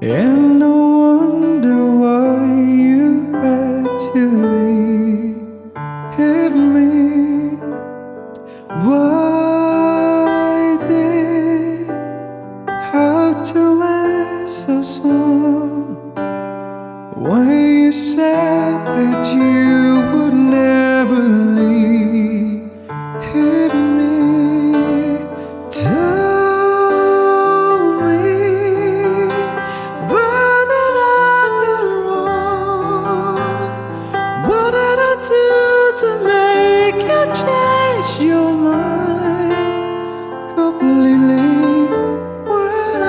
And no wonder why you had to leave me. Why did have to end so soon? When you said that you would never leave me. Tell me, where did I go wrong? What did I do to make you change your mind completely? When I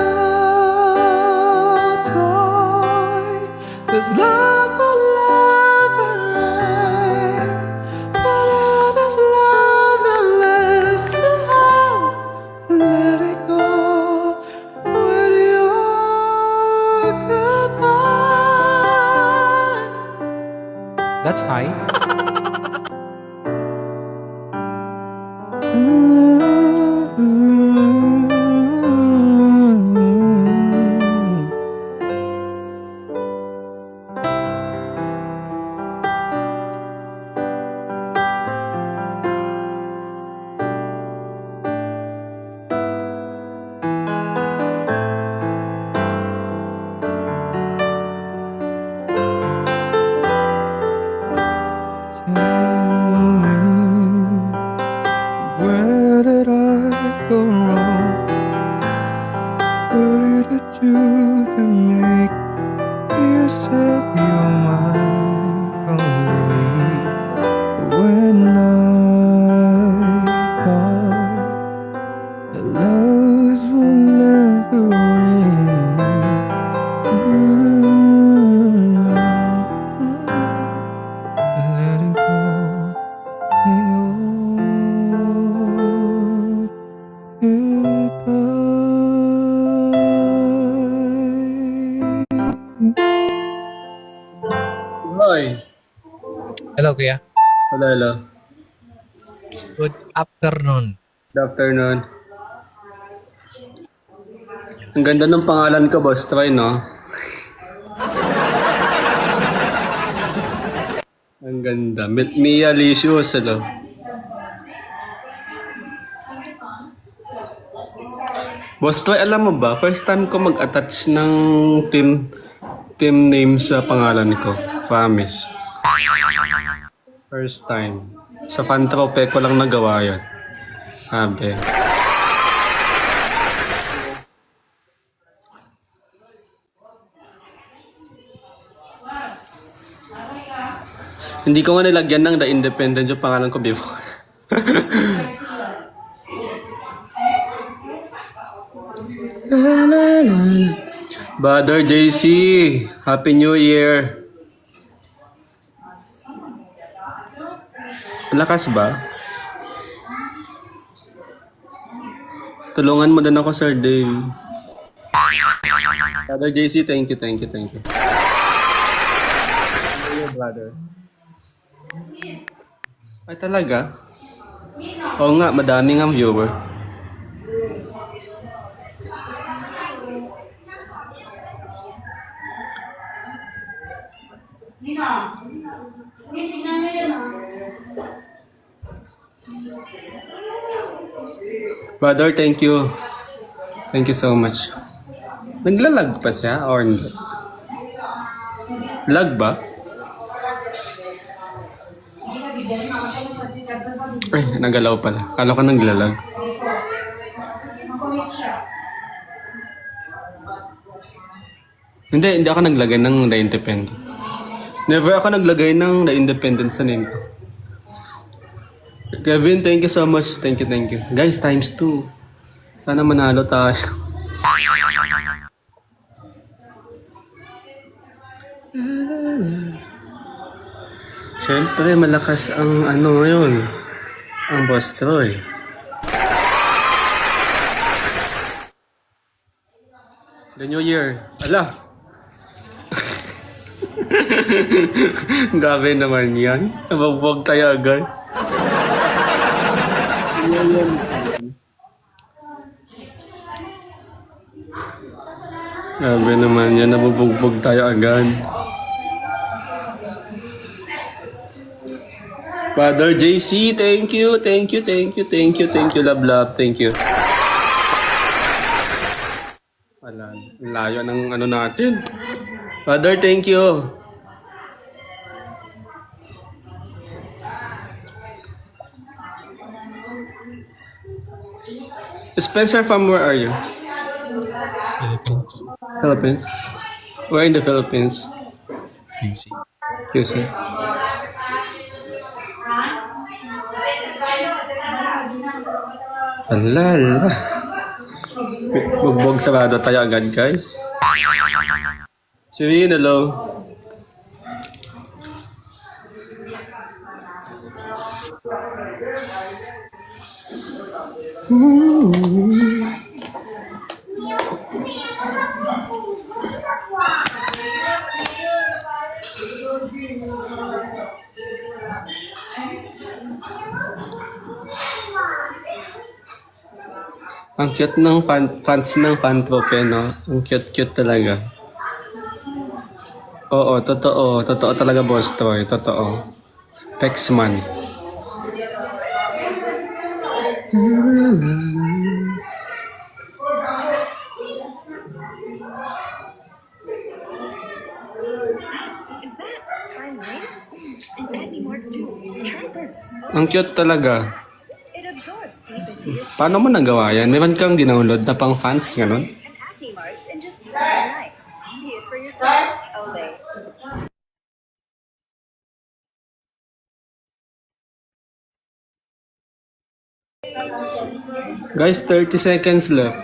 die, this love will never end. But all this love that lives to have, let it go with your goodbye. That's high. Where did I go wrong? What did I do to make yourself your mind completely? When I die, the loves will never end. Let it go. Hoy, Hello, kuya. hello, hello. Good afternoon. Good afternoon. Ang ganda ng pangalan ko, Boss Troy, no? Ang ganda. Mia Licious, hello. Boss Troy, alam mo ba, first time ko mag-attach ng team name sa pangalan ko. Promise. First time. Sa Fantrope ko lang nagawa yun. Sabi. Hindi ko nga nilagyan ng The Independent yung pangalan ko before. La, la, la. Brother JC, Happy New Year. Lakas ba? Tulungan mo din ako, Sir Dave. Brother JC, thank you. Thank you, brother. Ay, talaga? Oo nga, madaming ang viewer. Brother, thank you. Thank you so much. Naglalag pa siya or hindi? Lag ba? Ay, nagalaw pala. Kala ko naglalag. Hindi ako naglagay ng The Independent. Never ako naglagay ng The Independent sa name ko. Kevin, thank you so much. Thank you. Guys, times 2. Sana manalo tayo. Siyempre, malakas ang ano yun. Ang Boss Troy. The New Year. Ala! Grabe naman yan. Nabagbog tayo agad. Grabe naman yan, nabubugbog tayo agad. Father JC, thank you, thank you, thank you, thank you, thank you, love, love, thank you. Wala, layo ng ano natin. Father, thank you. Spencer, from where are you? Philippines. Philippines? Where in the Philippines? QC. QC. Alala. Bugbog sarado tayo agad, guys. Shireen, hello. Ang cute ng fans ng Fantrope, no? Ang cute-cute talaga. Oo, totoo. Totoo talaga, Boss Troy. Totoo. Texman. Is that fine line? And acne marks too. Try this. Ang cute talaga. It absorbs deep into your skin Paano mo nagawa yan? Meron kang dinownload na pang fans, ganun? and acne marks in just 7 nights. See it for yourself. Olay. Guys, 30 seconds left.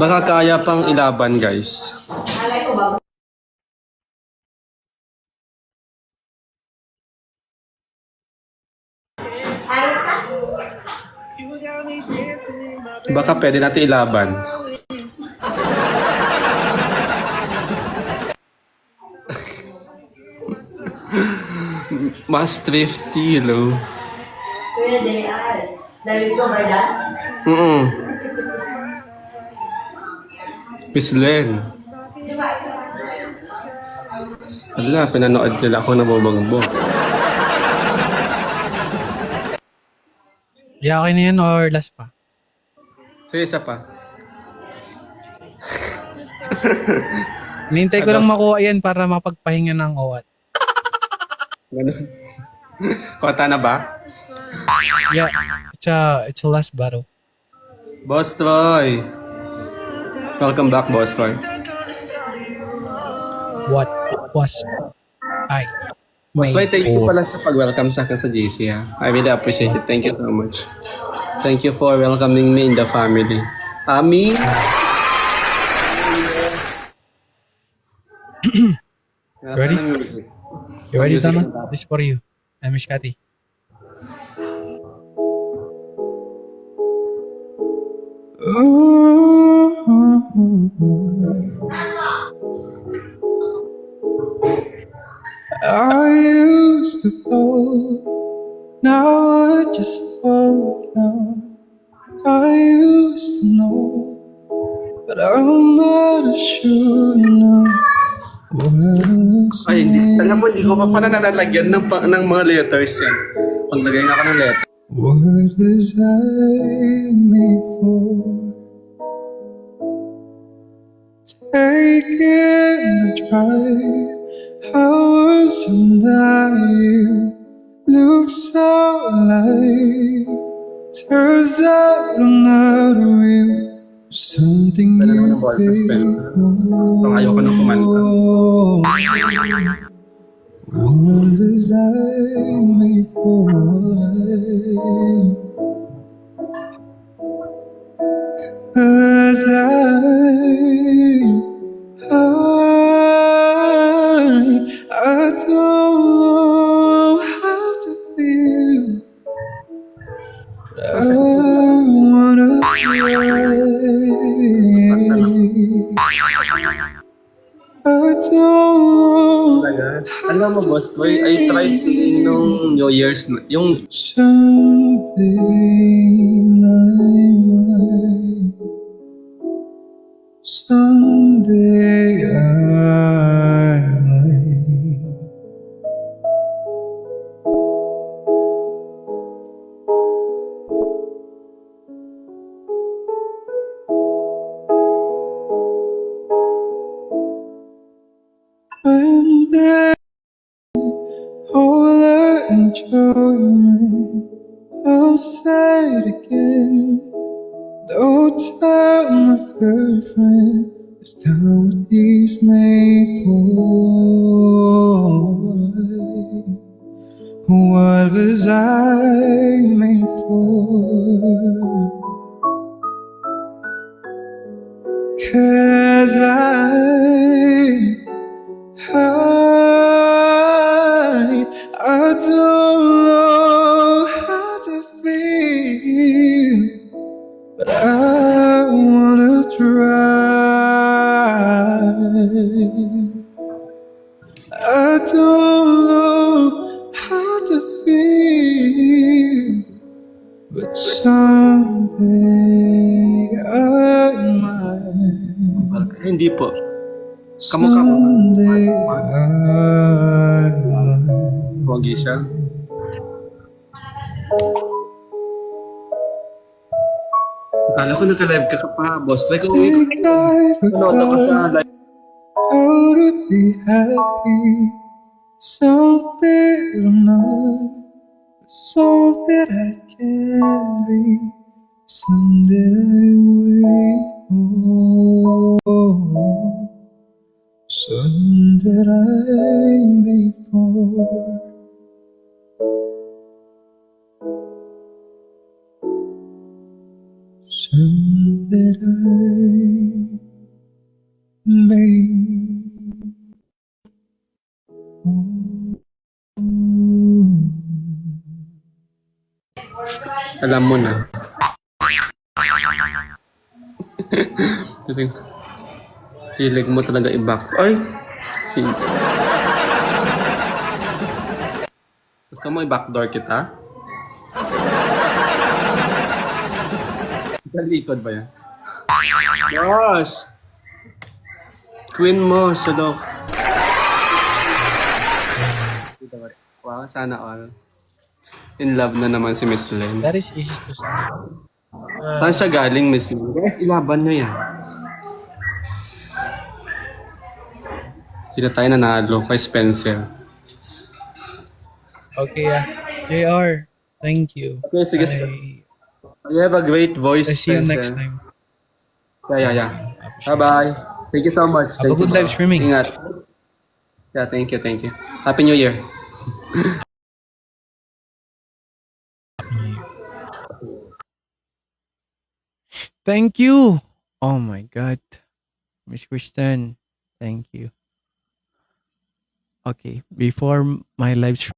Baka kaya pang ilaban, guys. Baka pwede natin ilaban. Mas thrifty, lo. Kuya JR, dahil ko ba yan? Miss Len. Wala, pinanood nila ako na bumagbog. Yeah, okay na yan or last pa? Sige, isa pa. Nintay ko lang makuha yan para mapagpahinga ng OAT. Ganun. Kota na ba? Yeah, it's a last battle. Boss Troy. Welcome back, Boss Troy. What was I? Boss Troy, thank you for? pala sa pag-welcome sa akin sa GC. Ha? I really appreciate it. Thank you so much. Thank you for welcoming me in the family. Ami? Ready? You ready, Donna? This is for you. I'm Miss Cathy. I used to fall, now I just fall down. I used to know, but I'm not sure now. Ay, hindi. Alam mo, hindi ko pa pala nalalagyan ng mga letters yan. Paglagay na ako ng letter. What was I made for? Taking a drive, how was you look so alive. Turns out I'm not real. Something Pwede naman you ng boses, pero ayaw ko na kumanta. What was I made for? Cause I don't know how to feel. I wanna cry. I don't know. Talaga. Alam mo, Boss Troy, I tried singing nung New Year's, yung Something I might someday. someday I might. When there's all the enjoyment, I'll say it again. Don't tell my girlfriend it's not what he's made for. What was I made for? 'Cause I don't know how to feel, but I wanna try. I don't know how to feel, but someday I might. Hindi po. Kamukha mo. Someday I might. Pogi siya. Akala ko nagka-live ka pa, boss. Like, wait. Think I Nanood ako sa forgot live. how to be happy. Something I'm not, something I can be, something I wait for, something I made for. Something I made. Alam mo na. Hilig mo talaga i-back. Ay! Gusto mo i-backdoor kita? Sa likod ba yan? Gosh! Queen mo, sulok. Wow, sana all. In love na naman si Miss Len. That is easy to say. Saan siya galing, Miss Len? Guys, ilaban nyo yan. Sila tayo nanalo kay Spencer. Okay, JR, thank you. Okay, sige. You have a great voice, I see you Spencer. next time. Yeah. Bye-bye. Thank you so much. Have a good live streaming. Ingat. Yeah, thank you. Happy New Year. Thank you. Oh my God. Miss Kristen, thank you. Okay, before my live stream,